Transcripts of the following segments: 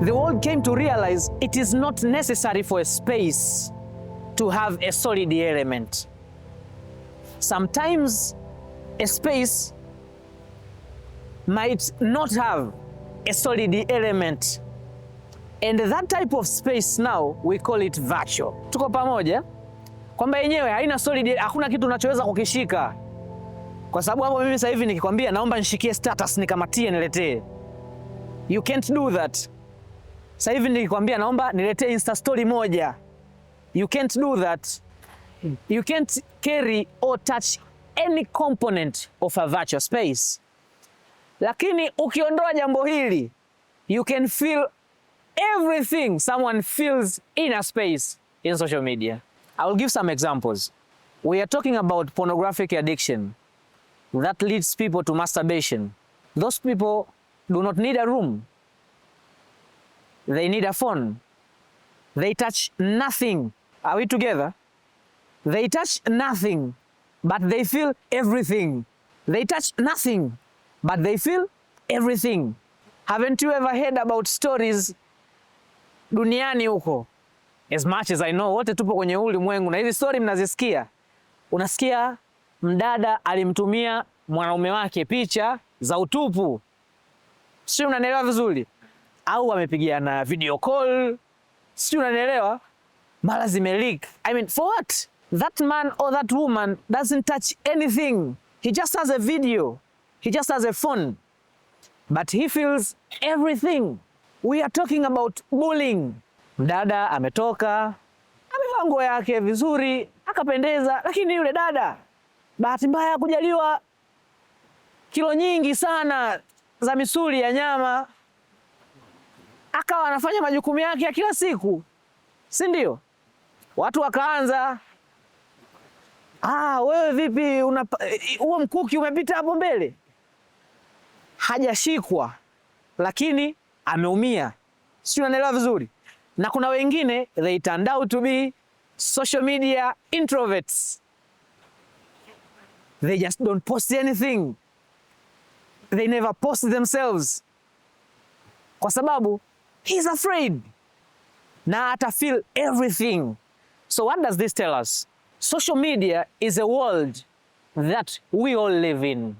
the world came to realize it is not necessary for a space to have a solid element. Sometimes a space might not have a solid element, and that type of space now we call it virtual. Tuko pamoja kwamba yenyewe haina solid, hakuna kitu unachoweza kukishika. Kwa sababu hapo mimi sasa hivi nikikwambia naomba nishikie status nikamatie niletee, you can't do that. Sasa hivi nikikwambia naomba niletee Insta story moja, you can't do that. You can't carry or touch any component of a virtual space. Lakini ukiondoa jambo hili, you can feel everything someone feels in a space in social media. I will give some examples. We are talking about pornographic addiction that leads people to masturbation. Those people do not need a room. They need a phone. They touch nothing. Are we together? They touch nothing, but they feel everything. They touch nothing, but they feel everything. Haven't you ever heard about stories duniani huko? As much as I know, wote tupo kwenye ulimwengu na hizi story mnazisikia. Unasikia mdada alimtumia mwanaume wake picha za utupu. Sio, unanielewa vizuri? Au amepigiana video call. Sio, unanielewa? Mara zimeleak. I mean, for what? That man or that woman doesn't touch anything. He just has a video. He just has a phone. But he feels everything. We are talking about bullying. Mdada ametoka, amevaa nguo yake vizuri, akapendeza, lakini yule dada bahati mbaya kujaliwa kilo nyingi sana za misuli ya nyama, akawa anafanya majukumu yake ya kila siku, si ndio? Watu wakaanza, wewe vipi, huo mkuki umepita hapo mbele. Hajashikwa, lakini ameumia. Si unanielewa vizuri? Na kuna wengine they turned out to be social media introverts. They just don't post anything. They never post themselves. Kwa sababu he's afraid. Na ata feel everything. So what does this tell us? Social media is a world that we all live in.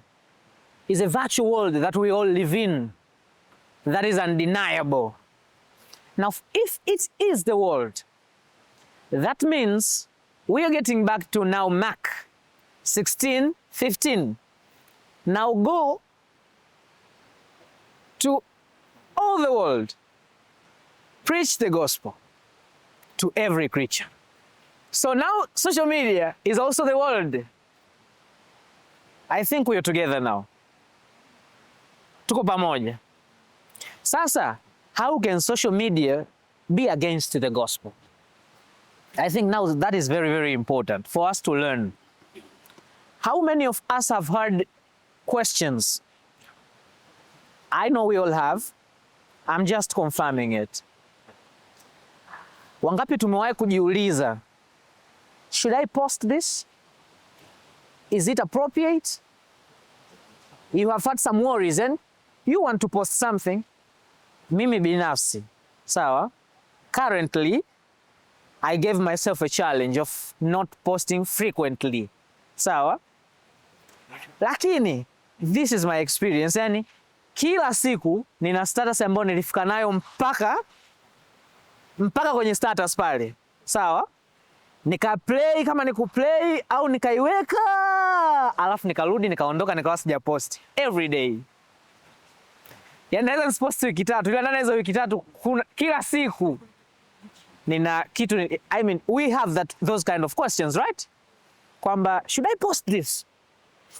It's a virtual world that we all live in. That is undeniable. Now, if it is the world, that means we are getting back to now Mark 16:15. Now go to all the world. Preach the gospel to every creature. So now social media is also the world. I think we are together now. Tuko pamoja. Sasa, how can social media be against the gospel? I think now that is very, very important for us to learn. How many of us have heard questions? I know we all have. I'm just confirming it. Wangapi tumewahi kujiuliza, should I post this? Is it appropriate? You have had some worries and you want to post something. Mimi binafsi, sawa? Currently, I gave myself a challenge of not posting frequently. Sawa? Lakini, this is my experience. Yani, kila siku nina status ambayo nilifika nayo mpaka kwenye status pale. Sawa? Nikaplay kama nikuplay au nikaiweka, alafu nikarudi nikaondoka nikawa sija post every day. Yani naweza nisipost wiki 3, ila ndani ya wiki 3 kila siku nina kitu. I mean, we have those kind of questions, right? Kwamba, should I post this?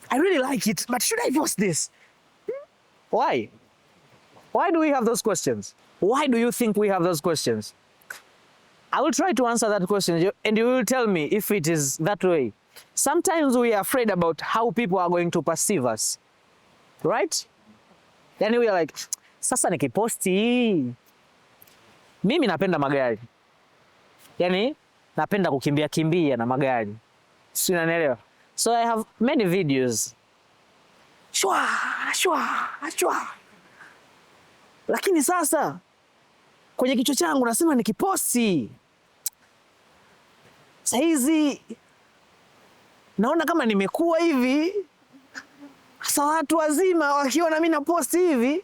I really like it, but should I post this? Why? Why do we have those questions? Why do you think we have those questions? I will try to answer that question and you will tell me if it is that way. Sometimes we are afraid about how people are going to perceive us. Right? Then we are like, sasa nikiposti. Mimi napenda magari. Yani, napenda kukimbia na magari. Si unanielewa? So I have many videos. Shwa. Lakini sasa, kwenye kichwa changu nasema nikiposti saizi naona kama nimekuwa hivi. Sasa watu wazima wakiona mimi na posti hivi,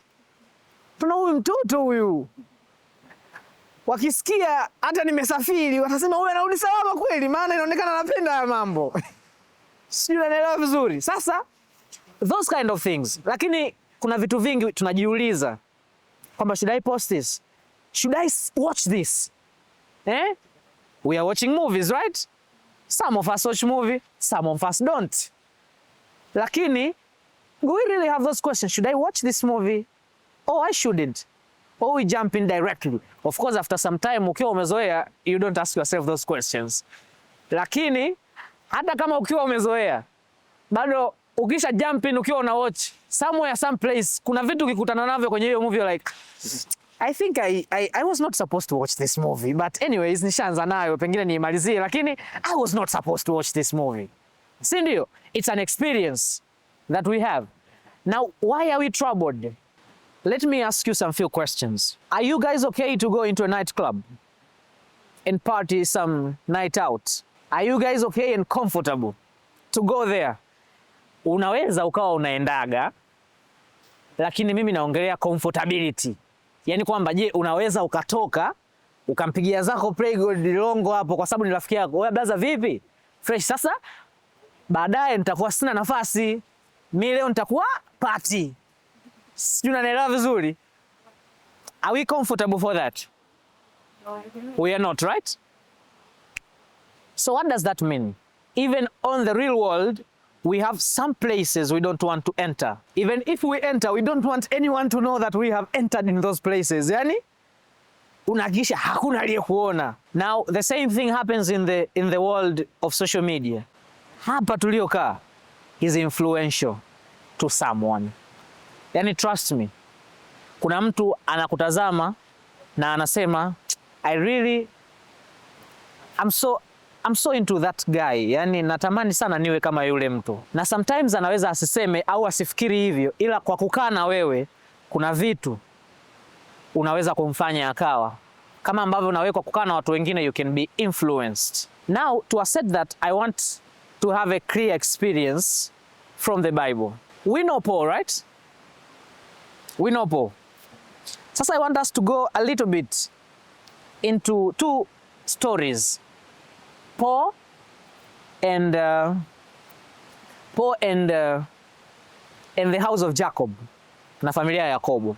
tuna huyu mtoto huyu, wakisikia hata nimesafiri watasema huyu anarudi salama kweli, maana inaonekana anapenda haya mambo. Sijui unaelewa vizuri. Sasa those kind of things. Lakini kuna vitu vingi tunajiuliza kwamba should I post this? Should I watch this? We are watching movies, right? Some of us watch movie, some of us don't. Lakini we really have those questions. Should I watch this movie? Or I shouldn't? Or we jump in directly? Of course, after some time, ukiwa umezoea, you don't ask yourself those questions. Lakini hata kama ukiwa umezoea, bado ukisha jump in ukiwa una watch somewhere, some place, kuna vitu ukikutana navyo kwenye hiyo movie like, I think I was not supposed to watch this movie, but anyways nishaanza nayo, pengine niimalizie, lakini I was not supposed to watch this movie. Si ndio? It's an experience that we have. Now, why are we troubled? Let me ask you some few questions. Are you guys okay to go into a nightclub and party some night out? Are you guys okay and comfortable to go there? Unaweza ukawa unaendaga, lakini mimi naongelea comfortability. Yaani kwamba je, unaweza ukatoka ukampigia zako Playgold Longo hapo kwa sababu ni rafiki yako. Wewe blaza vipi? Fresh. Sasa baadaye nitakuwa sina nafasi. Mimi leo nitakuwa party. Sijui unanielewa vizuri? Are we comfortable for that? We are not, right? So what does that mean? Even on the real world, we have some places we don't want to enter. Even if we enter, we don't want anyone to know that we have entered in those places. Yani, unahakikisha hakuna aliyekuona. Now, the same thing happens in the world of social media. Hapa tuliokaa is influential to someone. Yani, trust me. Kuna mtu anakutazama na anasema, I'm so into that guy. Yani natamani sana niwe kama yule mtu. Na sometimes anaweza asiseme au asifikiri hivyo, ila kwa kukaa na wewe kuna vitu unaweza kumfanya akawa kama ambavyo nawe kwa kukaa na watu wengine you can be influenced. Now to accept that, I want to have a clear experience from the Bible. We know Paul, right? We know Paul. Sasa I want us to go a little bit into two stories. Paul and the house of Jacob, na familia ya Yakobo.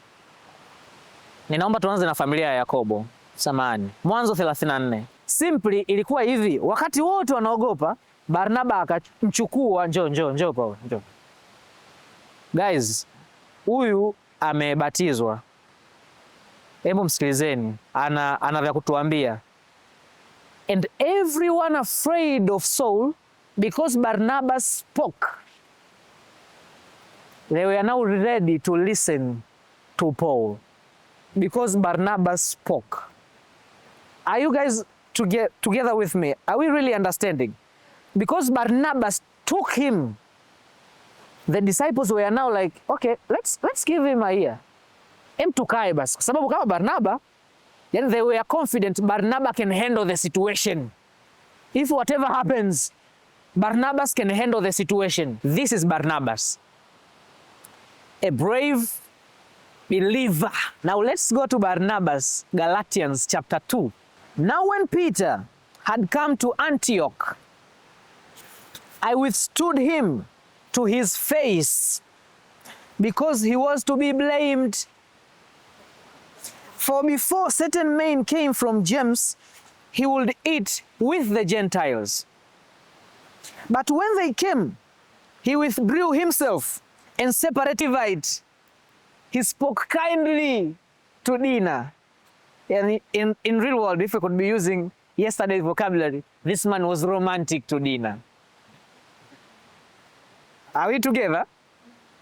Ninaomba tuanze na familia ya Yakobo. Samahani. Mwanzo 34. Simply ilikuwa hivi, wakati wote wanaogopa, Barnaba akamchukua, njoo Paul, njoo. Guys, huyu amebatizwa. Hebu msikilizeni, ana vya kutuambia. And everyone afraid of Saul because Barnabas spoke. They were now ready to listen to Paul because Barnabas spoke. Are you guys together with me? Are we really understanding? Because Barnabas took him, the disciples were now like, okay, let's give him a ear. Tukae basi, kwa sababu kama Barnaba, then they were confident Barnaba can handle the situation. If whatever happens, Barnabas can handle the situation. This is Barnabas, a brave believer. Now let's go to Barnabas, Galatians chapter 2. Now when Peter had come to Antioch, I withstood him to his face because he was to be blamed. For before certain men came from James, he would eat with the Gentiles. But when they came, he withdrew himself and separated. He spoke kindly to Dinah. And in real world, if we could be using yesterday's vocabulary, this man was romantic to Dinah. Are we together?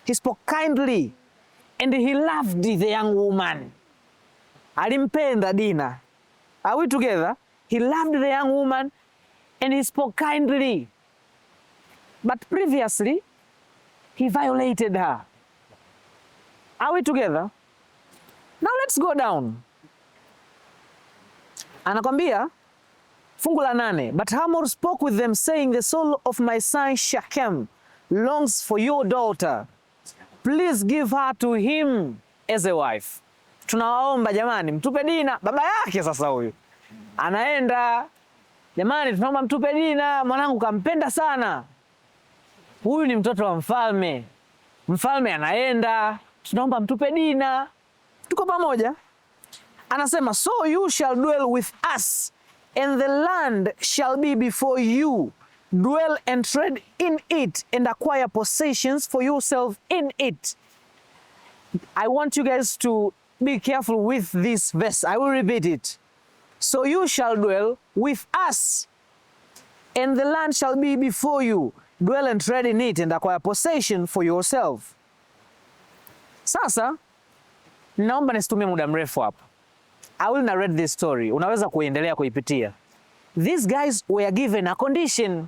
He spoke kindly and he loved the young woman. Alimpenda Dinah. Are we together? He loved the young woman and he spoke kindly. But previously, he violated her. Are we together? Now let's go down. Anakwambia fungu la 8, but Hamor spoke with them saying, the soul of my son Shechem longs for your daughter, please give her to him as a wife. Tunawaomba jamani, mtupe Dina. Baba yake sasa huyu anaenda, jamani, tunaomba mtupe Dina, mwanangu kampenda sana. Huyu ni mtoto wa mfalme. Mfalme anaenda, tunaomba mtupe Dina. Tuko pamoja? Anasema, so you shall dwell with us and the land shall be before you. Dwell and trade in it and acquire possessions for yourself in it. I want you guys to be careful with this verse. I will repeat it. So you shall dwell with us and the land shall be before you. Dwell and trade in it and acquire possession for yourself. Sasa naomba nisitumie muda mrefu hapa. I will narrate this story. Unaweza kuendelea kuipitia. These guys were given a condition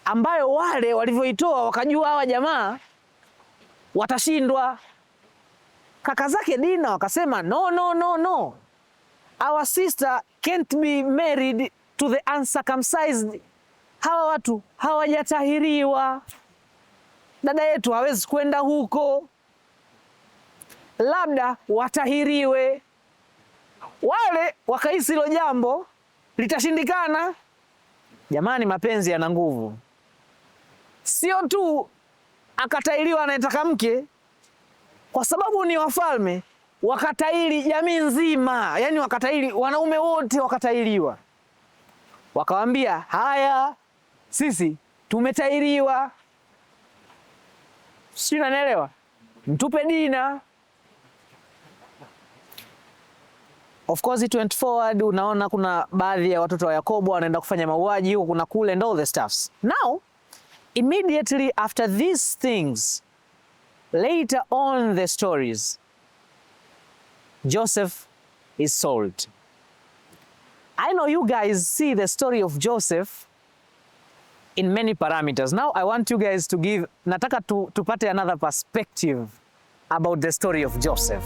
ambayo wale walivyoitoa wakajua hawa jamaa watashindwa. Kaka zake Dina wakasema, no. Our sister can't be married to the uncircumcised. Hawa watu hawajatahiriwa. Dada yetu hawezi kwenda huko. Labda watahiriwe. Wale wakahisi hilo jambo litashindikana. Jamani, mapenzi yana nguvu. Sio tu akatahiriwa anayetaka mke, kwa sababu ni wafalme, wakatahiri jamii nzima. Yani wakatahiri wanaume wote, wakatahiriwa. Wakawambia, haya, sisi tumetahiriwa. Sio, unanielewa? Mtupe Dina. Of course it went forward. Unaona kuna baadhi ya watoto wa Yakobo wanaenda kufanya mauaji huko kuna kule and all the stuffs. Now, immediately after these things, later on the stories, Joseph is sold. I know you guys see the story of Joseph in many parameters. Now I want you guys to give, nataka tupate another perspective about the story of Joseph.